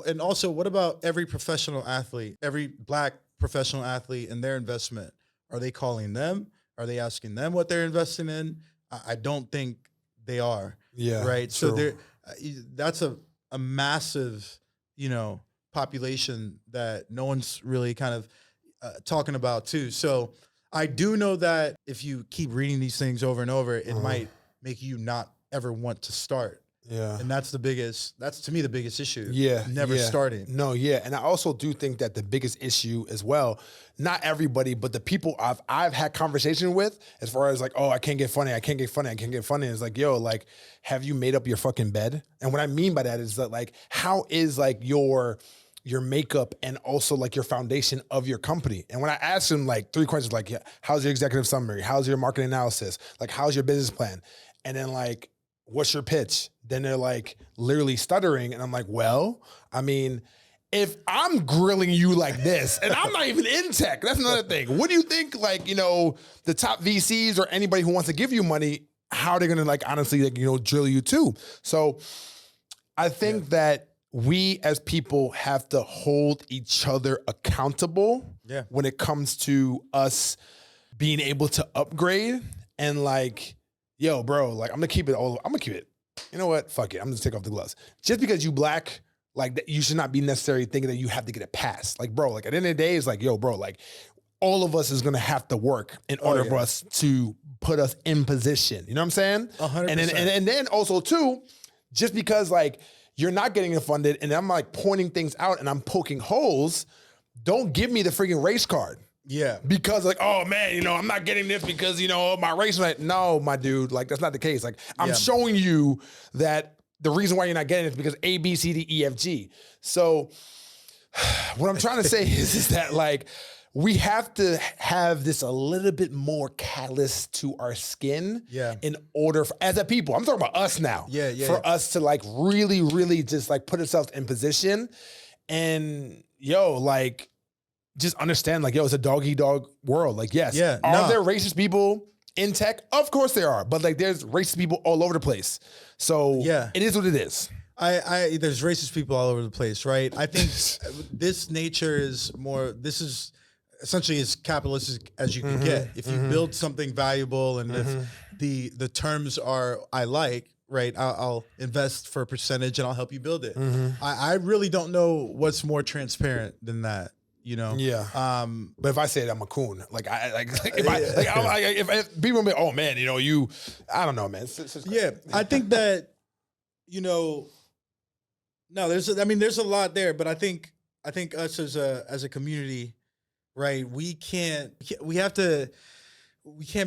and also, what about every professional athlete, every Black professional athlete and their investment? Are they calling them? Are they asking them what they're investing in? I don't think they are. Yeah. Right. True. So that's a massive, population that no one's really kind of talking about too. So I do know that if you keep reading these things over and over, it might make you not ever want to start. Yeah. And that's to me the biggest issue. Yeah. Never starting. No, yeah. And I also do think that the biggest issue as well, not everybody, but the people I've had conversation with, as far as like, oh, I can't get funny. It's like, yo, like, have you made up your fucking bed? And what I mean by that is that, like, how is like your makeup and also like your foundation of your company? And when I asked him like 3 questions, like, yeah, how's your executive summary? How's your marketing analysis? Like, how's your business plan? And then like, what's your pitch? Then they're like literally stuttering. And I'm like, well, I mean, if I'm grilling you like this and I'm not even in tech, that's another thing. What do you think, like, the top VCs or anybody who wants to give you money, how they're going to like, honestly, like, drill you too? So I think that we as people have to hold each other accountable when it comes to us being able to upgrade and like, yo, bro, like, I'm gonna keep it. You know what? Fuck it. I'm gonna take off the gloves. Just because you Black, like, that, you should not be necessarily thinking that you have to get a pass. Like, bro, like, at the end of the day, it's like, yo, bro, like, all of us is gonna have to work in order for us to put us in position. You know what I'm saying? 100%. And then also too, just because like you're not getting it funded and I'm like pointing things out and I'm poking holes, don't give me the freaking race card. Yeah. Because like, oh man, I'm not getting this because, my race. Like, no, my dude, like, that's not the case. Like, I'm showing you that the reason why you're not getting it is because A, B, C, D, E, F, G. So what I'm trying to say is that like, we have to have this a little bit more callous to our skin in order for, as a people, I'm talking about us now, for us to like really, really just like put ourselves in position and like, just understand, like, yo, it's a dog-eat-dog world. Like, yes, are there racist people in tech? Of course there are, but like, there's racist people all over the place. So it is what it is. There's racist people all over the place, right? I think this nature is this is essentially as capitalistic as you can get. If you build something valuable and if the terms are right, I'll invest for a percentage and I'll help you build it. I really don't know what's more transparent than that. But if I say it, I'm a coon. Like if people be, oh man, I don't know, man. I think that, no, there's a lot there, but I think us as a community, right? We can't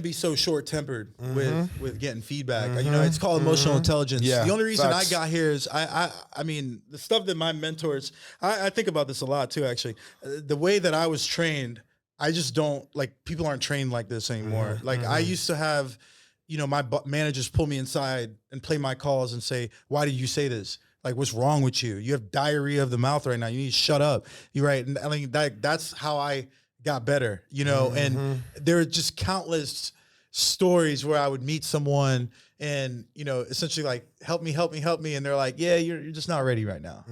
be so short-tempered with getting feedback. It's called emotional intelligence. The only reason I got here is I mean, the stuff that my mentors, I think about this a lot too, actually. The way that I was trained, I just don't, like, people aren't trained like this anymore. I used to have, my managers pull me inside and play my calls and say, why did you say this? Like, what's wrong with you? You have diarrhea of the mouth right now. You need to shut up. You're right. And I mean, that's how I got better, and there are just countless stories where I would meet someone and, essentially like, help me. And they're like, yeah, you're just not ready right now,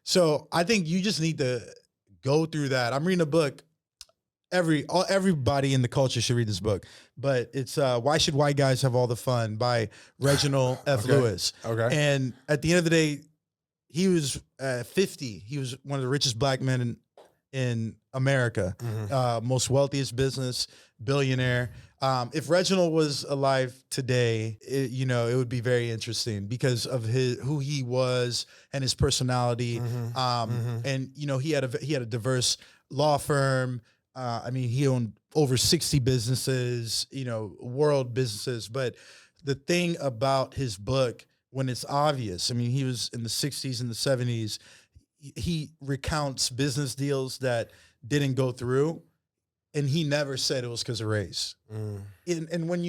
So I think you just need to go through that. I'm reading a book. Everybody in the culture should read this book, but it's Why Should White Guys Have All the Fun by Reginald F. Lewis. Okay. And at the end of the day, he was 50. He was one of the richest Black men in America, most wealthiest business, billionaire. If Reginald was alive today, it would be very interesting because of who he was and his personality. And he had a diverse law firm. He owned over 60 businesses, world businesses. But the thing about his book, when it's obvious, he was in the 60s and the 70s. He recounts business deals that didn't go through, and he never said it was because of race. And when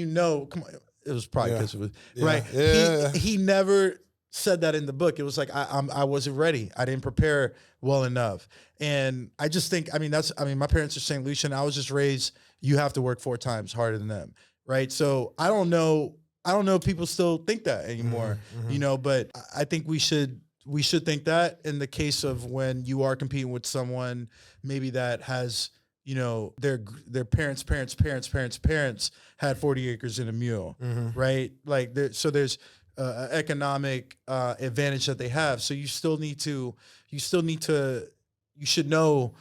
come on, it was probably because of it, right? Yeah. He never said that in the book. It was like I wasn't ready. I didn't prepare well enough. And I just think, my parents are St. Lucia, and I was just raised, you have to work 4 times harder than them, right? So I don't know if people still think that anymore, but I think we should think that in the case of when you are competing with someone maybe that has, their parents had 40 acres and a mule, right? Like there's economic advantage that they have. So you should know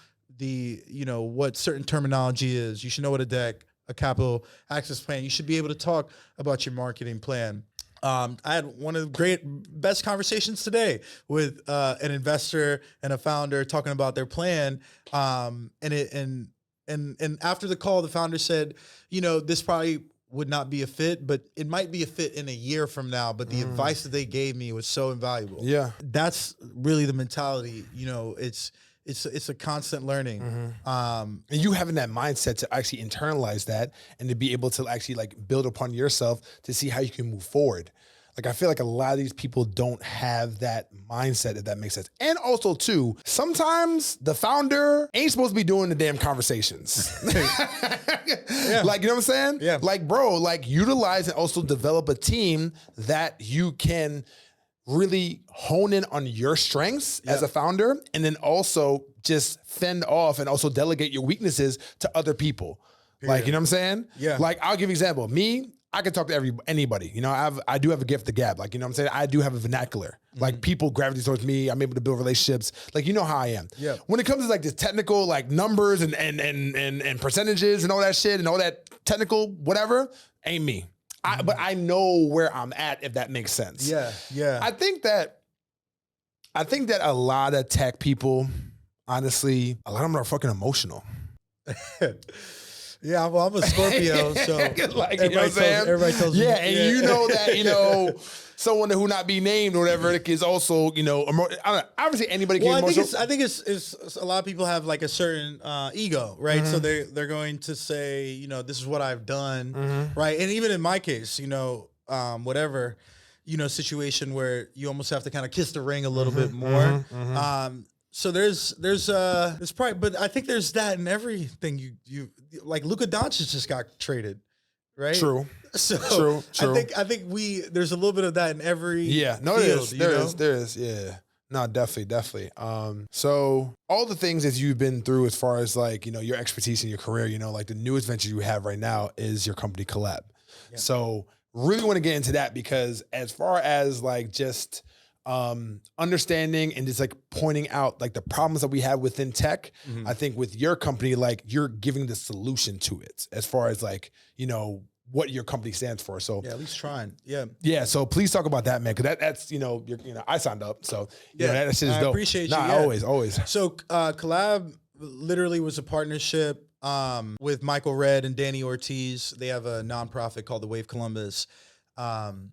what certain terminology is. You should know what a capital access plan. You should be able to talk about your marketing plan. I had one of the best conversations today with an investor and a founder talking about their plan. And after the call, the founder said, this probably would not be a fit, but it might be a fit in a year from now. But the advice that they gave me was so invaluable. Yeah. That's really the mentality. It's a constant learning. And you having that mindset to actually internalize that and to be able to actually like build upon yourself to see how you can move forward. Like, I feel like a lot of these people don't have that mindset, if that makes sense. And also too, sometimes the founder ain't supposed to be doing the damn conversations. Yeah. Like, you know what I'm saying? Yeah. Like, bro, like utilize and also develop a team that you can really hone in on your strengths as a founder, and then also just fend off and also delegate your weaknesses to other people. Like, you know what I'm saying? Yeah. Like, I'll give you an example. Me, I can talk to anybody. I do have a gift of gab. Like, you know what I'm saying? I do have a vernacular. Like, people gravitate towards me. I'm able to build relationships. Like, you know how I am. Yeah. When it comes to like the technical, like numbers and percentages and all that shit and all that technical whatever, ain't me. But I know where I'm at, if that makes sense. Yeah. Yeah. I think that a lot of tech people, honestly, a lot of them are fucking emotional. Yeah, well, I'm a Scorpio, so like, you know what I'm saying? Everybody tells me. Yeah, and you know that, someone who not be named or whatever is also, I don't know, obviously anybody can Well, be emotional. I think it's a lot of people have like a certain ego, right? So they're going to say, this is what I've done, right? And even in my case, whatever, situation where you almost have to kind of kiss the ring a little bit more. So there's probably, but I think there's that in everything. You like Luka Doncic just got traded, right? True. So True. I think there's a little bit of that in every field, There is. Yeah. No, definitely. So all the things that you've been through as far as like, your expertise in your career, like the newest venture you have right now is your company Collab. Yeah. So really want to get into that because as far as like just understanding and just like pointing out like the problems that we have within tech, I think with your company, like you're giving the solution to it as far as like, what your company stands for. So yeah, at least trying. Yeah. Yeah. So please talk about that, man. Cause that's, I signed up. So that shit is dope. I appreciate you. Always. So Collab literally was a partnership with Michael Redd and Danny Ortiz. They have a nonprofit called the Wave Columbus. And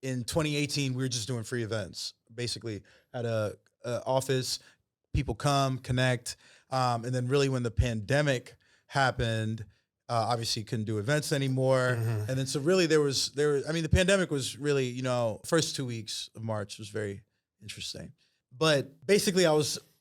in 2018, we were just doing free events, basically at a office. People come, connect. And then really when the pandemic happened, obviously couldn't do events anymore. And then so really the pandemic was really, first 2 weeks of March was very interesting. But basically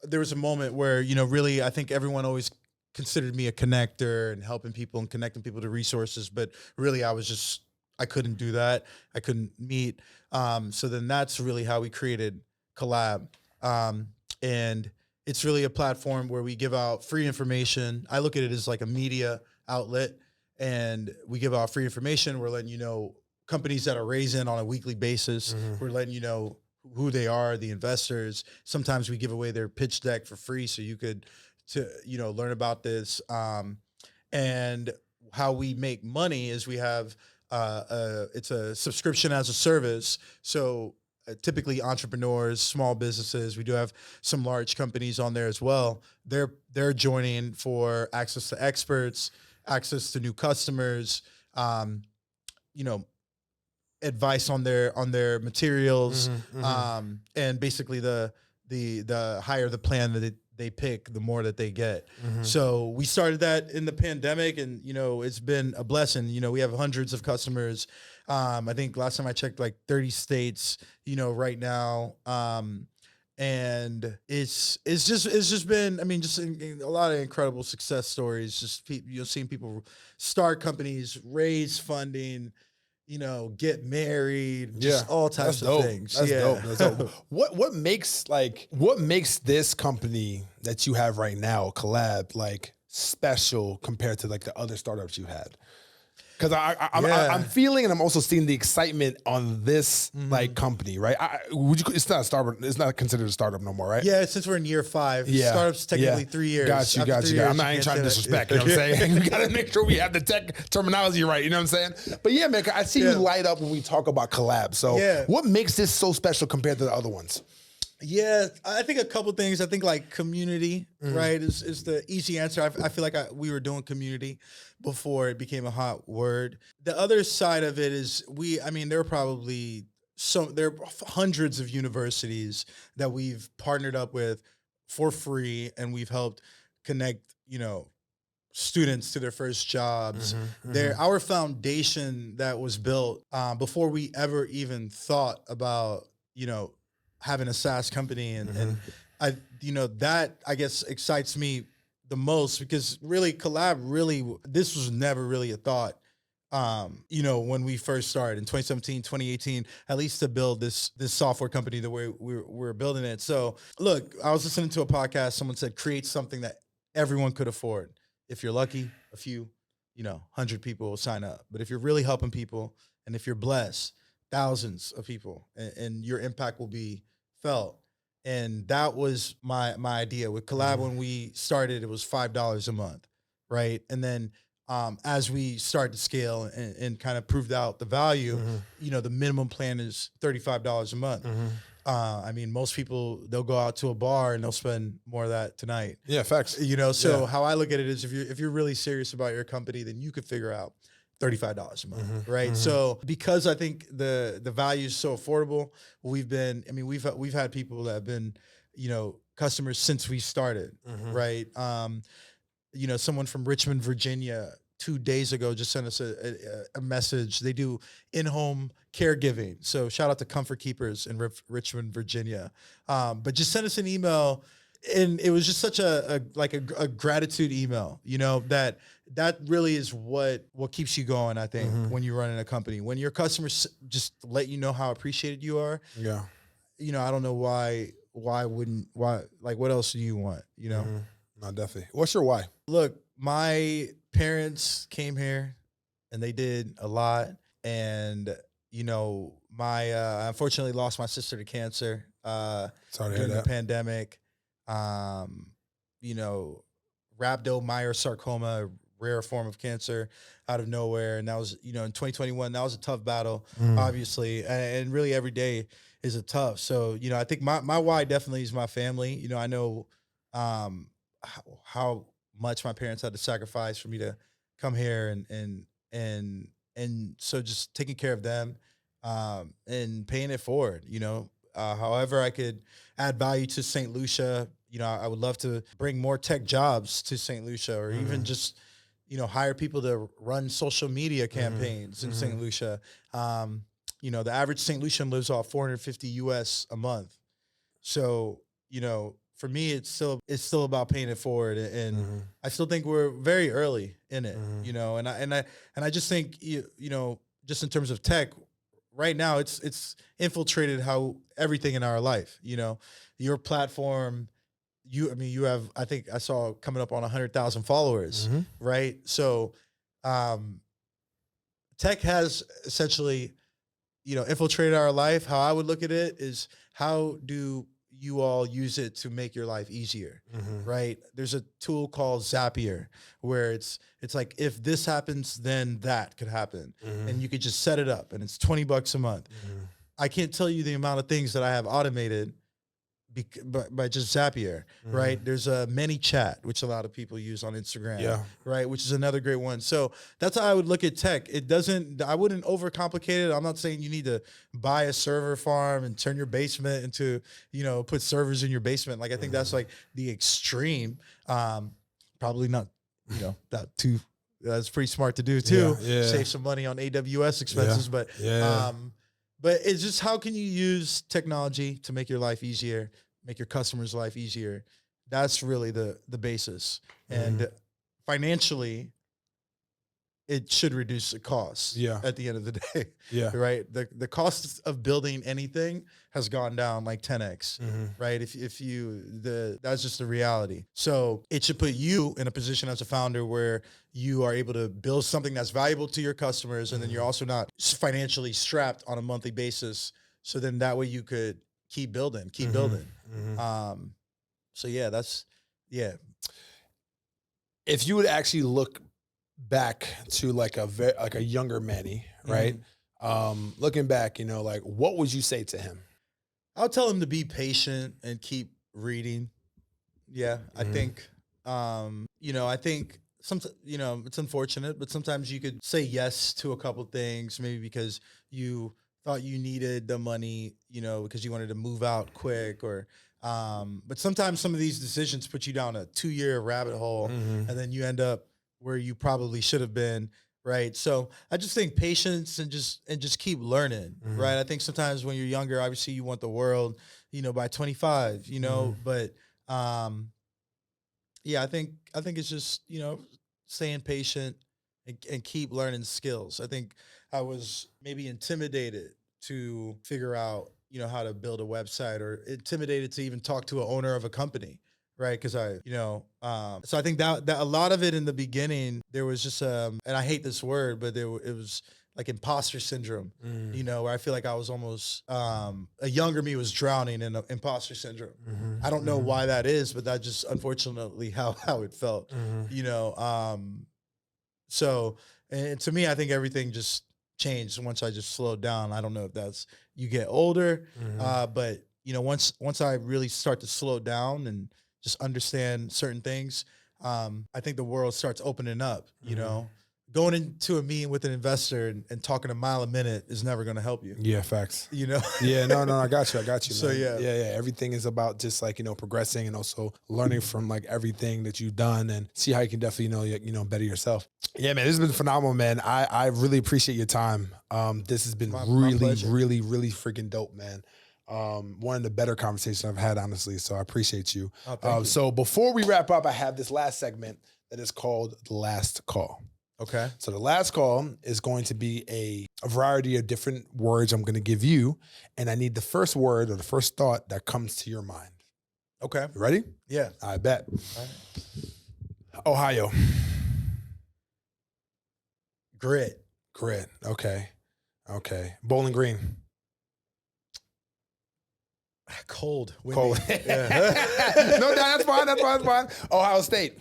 there was a moment where, really I think everyone always considered me a connector and helping people and connecting people to resources. But really I couldn't do that. I couldn't meet. So then that's really how we created Collab. And it's really a platform where we give out free information. I look at it as like a media outlet, and we give out free information. We're letting you know companies that are raising on a weekly basis. We're letting you know who they are, the investors. Sometimes we give away their pitch deck for free, so you could to learn about this. And how we make money is we have it's a subscription as a service. So typically entrepreneurs, small businesses, we do have some large companies on there as well. They're joining for access to experts, access to new customers, you know, advice on their materials, and basically the higher the plan that they pick, the more that they get. So we started that in the pandemic, and it's been a blessing. We have hundreds of customers. I think last time I checked, like 30 states. Right now, and it's just been, I mean, just a lot of incredible success stories. Just seeing people start companies, raise funding, get married, just all types of things. That's dope. That's dope. What makes this company that you have right now, Collab, like special compared to like the other startups you had? Because I'm feeling, and I'm also seeing the excitement on this like company, right? It's not a startup. It's not considered a startup no more, right? Yeah, since we're in year 5, startup's technically 3 years. Got you. I ain't trying to disrespect. You know what I'm saying? We gotta make sure we have the tech terminology right. You know what I'm saying? But yeah, man, I see you light up when we talk about Collab. So what makes this so special compared to the other ones? Yeah, I think a couple things. I think like community, right, is the easy answer. I feel like we were doing community before it became a hot word. The other side of it is there are hundreds of universities that we've partnered up with for free, and we've helped connect, students to their first jobs. Our foundation that was built before we ever even thought about, having a SaaS company, and I, that I guess excites me the most, because really Collab, this was never really a thought, when we first started in 2017, 2018, at least to build this software company the way we're building it. So look, I was listening to a podcast. Someone said, create something that everyone could afford. If you're lucky, a few, 100 people will sign up. But if you're really helping people, and if you're blessed, thousands of people, and your impact will be felt. And that was my idea with Collab. When we started, it was $5 a month, right? And then as we started to scale and kind of proved out the value, the minimum plan is $35 a month. Most people, they'll go out to a bar and they'll spend more of that tonight. Yeah, facts. How I look at it is, if you're really serious about your company, then you could figure out $35 a month, right? So because I think the value is so affordable, we've had people that have been, customers since we started, right? Someone from Richmond, Virginia, 2 days ago just sent us a message. They do in-home caregiving. So shout out to Comfort Keepers in Richmond, Virginia. But just send us an email. And it was just such a gratitude email, that really is what keeps you going. I think when you're running a company, when your customers just let you know how appreciated you are. Yeah. I don't know why what else do you want? No, definitely. What's your why? Look, my parents came here and they did a lot. And, I unfortunately lost my sister to cancer during the pandemic. Rhabdomyosarcoma, a rare form of cancer, out of nowhere. And that was, in 2021, that was a tough battle, obviously. And really every day is a tough. So, I think my why definitely is my family. I know how much my parents had to sacrifice for me to come here, and so just taking care of them, and paying it forward, however I could add value to St. Lucia. I would love to bring more tech jobs to St. Lucia, or even just, hire people to run social media campaigns in St. Lucia. The average St. Lucian lives off $450 US a month. So, for me, it's still about paying it forward. And I still think we're very early in it, and I just think, just in terms of tech, right now, it's infiltrated how everything in our life. Your platform, you have, I think I saw coming up on 100,000 followers, right? So, tech has essentially, infiltrated our life. How I would look at it is, how do you all use it to make your life easier, right? There's a tool called Zapier where it's like, if this happens, then that could happen. And you could just set it up and it's $20 a month. I can't tell you the amount of things that I have automated by just Zapier, right? There's a ManyChat, which a lot of people use on Instagram, right? Which is another great one. So that's how I would look at tech. I wouldn't overcomplicate it. I'm not saying you need to buy a server farm and turn your basement into, put servers in your basement. Like, I think that's like the extreme. Probably not, that's pretty smart to do too. Save some money on AWS expenses, but it's just, how can you use technology to make your life easier, make your customers' life easier? That's really the basis. And financially, it should reduce the cost at the end of the day. Right? The cost of building anything has gone down like 10x, right? That's just the reality. So it should put you in a position as a founder where you are able to build something that's valuable to your customers, and then you're also not financially strapped on a monthly basis. So then that way you could keep building. So If you would actually look back to like a younger Manny, right? Looking back, like, what would you say to him? I'll tell him to be patient and keep reading. I think, I think sometimes, it's unfortunate, but sometimes you could say yes to a couple things, maybe because you thought you needed the money, because you wanted to move out quick, but sometimes some of these decisions put you down a 2-year rabbit hole, and then you end up where you probably should have been, right? So I just think patience and just keep learning, right? I think sometimes when you're younger, obviously you want the world, by 25, but I think it's just, staying patient and keep learning skills. I think I was maybe intimidated to figure out, how to build a website, or intimidated to even talk to an owner of a company. Right. Cause so I think that a lot of it in the beginning, there was just, and I hate this word, but it was like imposter syndrome, where I feel like I was almost, a younger me was drowning in imposter syndrome. I don't know why that is, but that's just unfortunately how it felt, so, and to me, I think everything just changed once I just slowed down. I don't know if that's, you get older, but once I really start to slow down and just understand certain things, I think the world starts opening up, Going into a meeting with an investor and talking a mile a minute is never going to help you. Yeah, facts. Yeah, no, I got you. So man. Everything is about just like, progressing and also learning from like everything that you've done and see how you can definitely, better yourself. Yeah, man, this has been phenomenal, man. I really appreciate your time. This has been really freaking dope, man. One of the better conversations I've had, honestly. So I appreciate you. Oh, thank you. So before we wrap up, I have this last segment that is called The Last Call. Okay. So the last call is going to be a variety of different words I'm going to give you. And I need the first word or the first thought that comes to your mind. Okay. You ready? Yeah. I bet. All right. Ohio. Grit. Okay. Bowling Green. Cold. Windy. Cold. No, that's fine. Ohio State.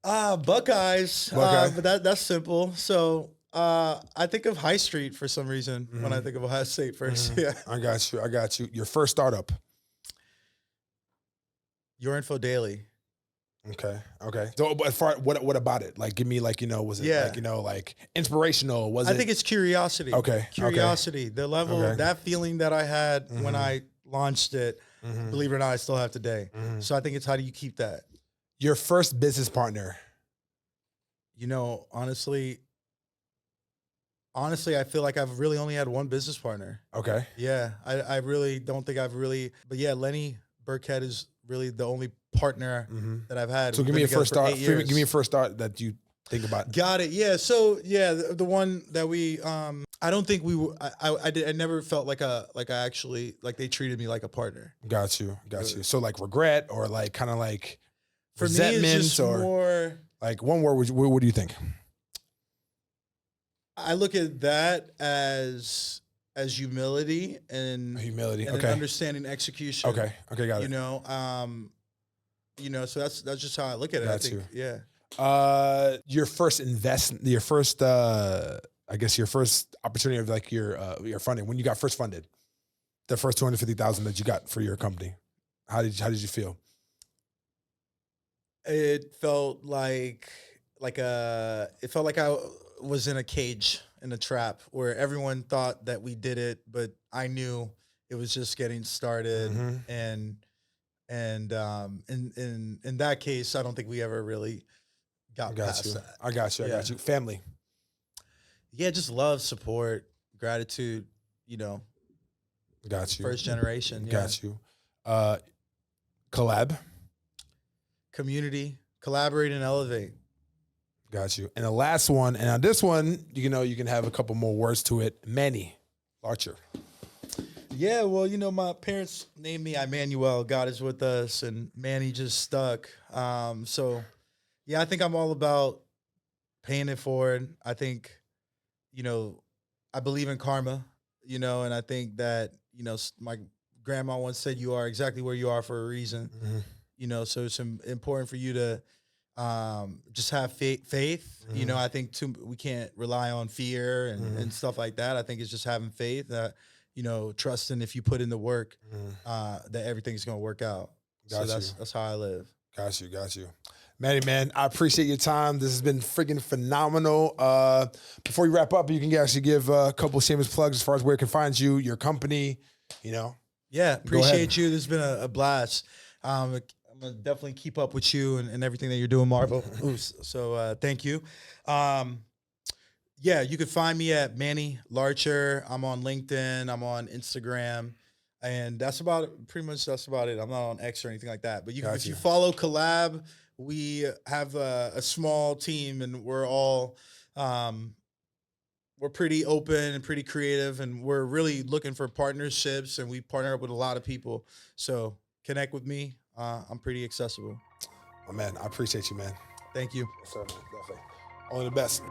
Buckeyes. But that's simple. So I think of High Street for some reason when I think of Ohio State first. Yeah. I got you. Your first startup. Your Info Daily. Okay. So, but what about it? Like, give me like, was it like inspirational? Was it? I think it's curiosity. Okay. Curiosity. The level, that feeling that I had when I launched it, believe it or not, I still have today. So I think it's, how do you keep that? Your first business partner. Honestly, I feel like I've really only had one business partner. Okay. Yeah. I really don't think but yeah, Lenny Burkhead is really the only partner that I've had. So give me a first start. Give me a first start that you think about. Got it. Yeah. So yeah, the one that we, I don't think we were, I never felt like I actually, like they treated me like a partner. Got you. So like regret or like kind of like for resentment, me, it's just or more like one word. What do you think? I look at that as as humility and Humility. and Okay. an understanding execution. Okay. Got it. So that's just how I look at it. I Got think, you. yeah. Your first I guess your first opportunity of like your funding, when you got first funded, the first 250,000 that you got for your company, how did you feel? It felt like it felt like I was in a cage, in a trap, where everyone thought that we did it, but I knew it was just getting started. Mhm. And in that case, I don't think we ever really got past that. I got you. Yeah. Family. Yeah, just love, support, gratitude, Got you. first generation. Yeah. Got you. Collab. Community, collaborate and elevate. Got you. And the last one, and on this one, you can have a couple more words to it. Manny Larcher. Yeah, well, my parents named me Emmanuel, God is with us, and Manny just stuck. So yeah, I think I'm all about paying it forward. I think, I believe in karma, and I think that, my grandma once said, you are exactly where you are for a reason. Mm-hmm. So it's important for you to just have faith. Mm-hmm. I think we can't rely on fear and stuff like that. I think it's just having faith that, trusting if you put in the work, that everything's going to work out. That's how I live. Got you. Manny, man, I appreciate your time. This has been freaking phenomenal. Before you wrap up, you can actually give a couple of shameless plugs as far as where it can find you, your company, Yeah, appreciate you. This has been a blast. I'm going to definitely keep up with you and everything that you're doing, Marvel. So thank you. Yeah, you can find me at Manny Larcher. I'm on LinkedIn. I'm on Instagram. And that's about it. Pretty much that's about it. I'm not on X or anything like that. But if you follow Collab, we have a small team, and we're all we're pretty open and pretty creative, and we're really looking for partnerships, and we partner up with a lot of people. So connect with me. I'm pretty accessible. Oh, man, I appreciate you, man. Thank you. Yes, sir, man. Definitely. Only the best.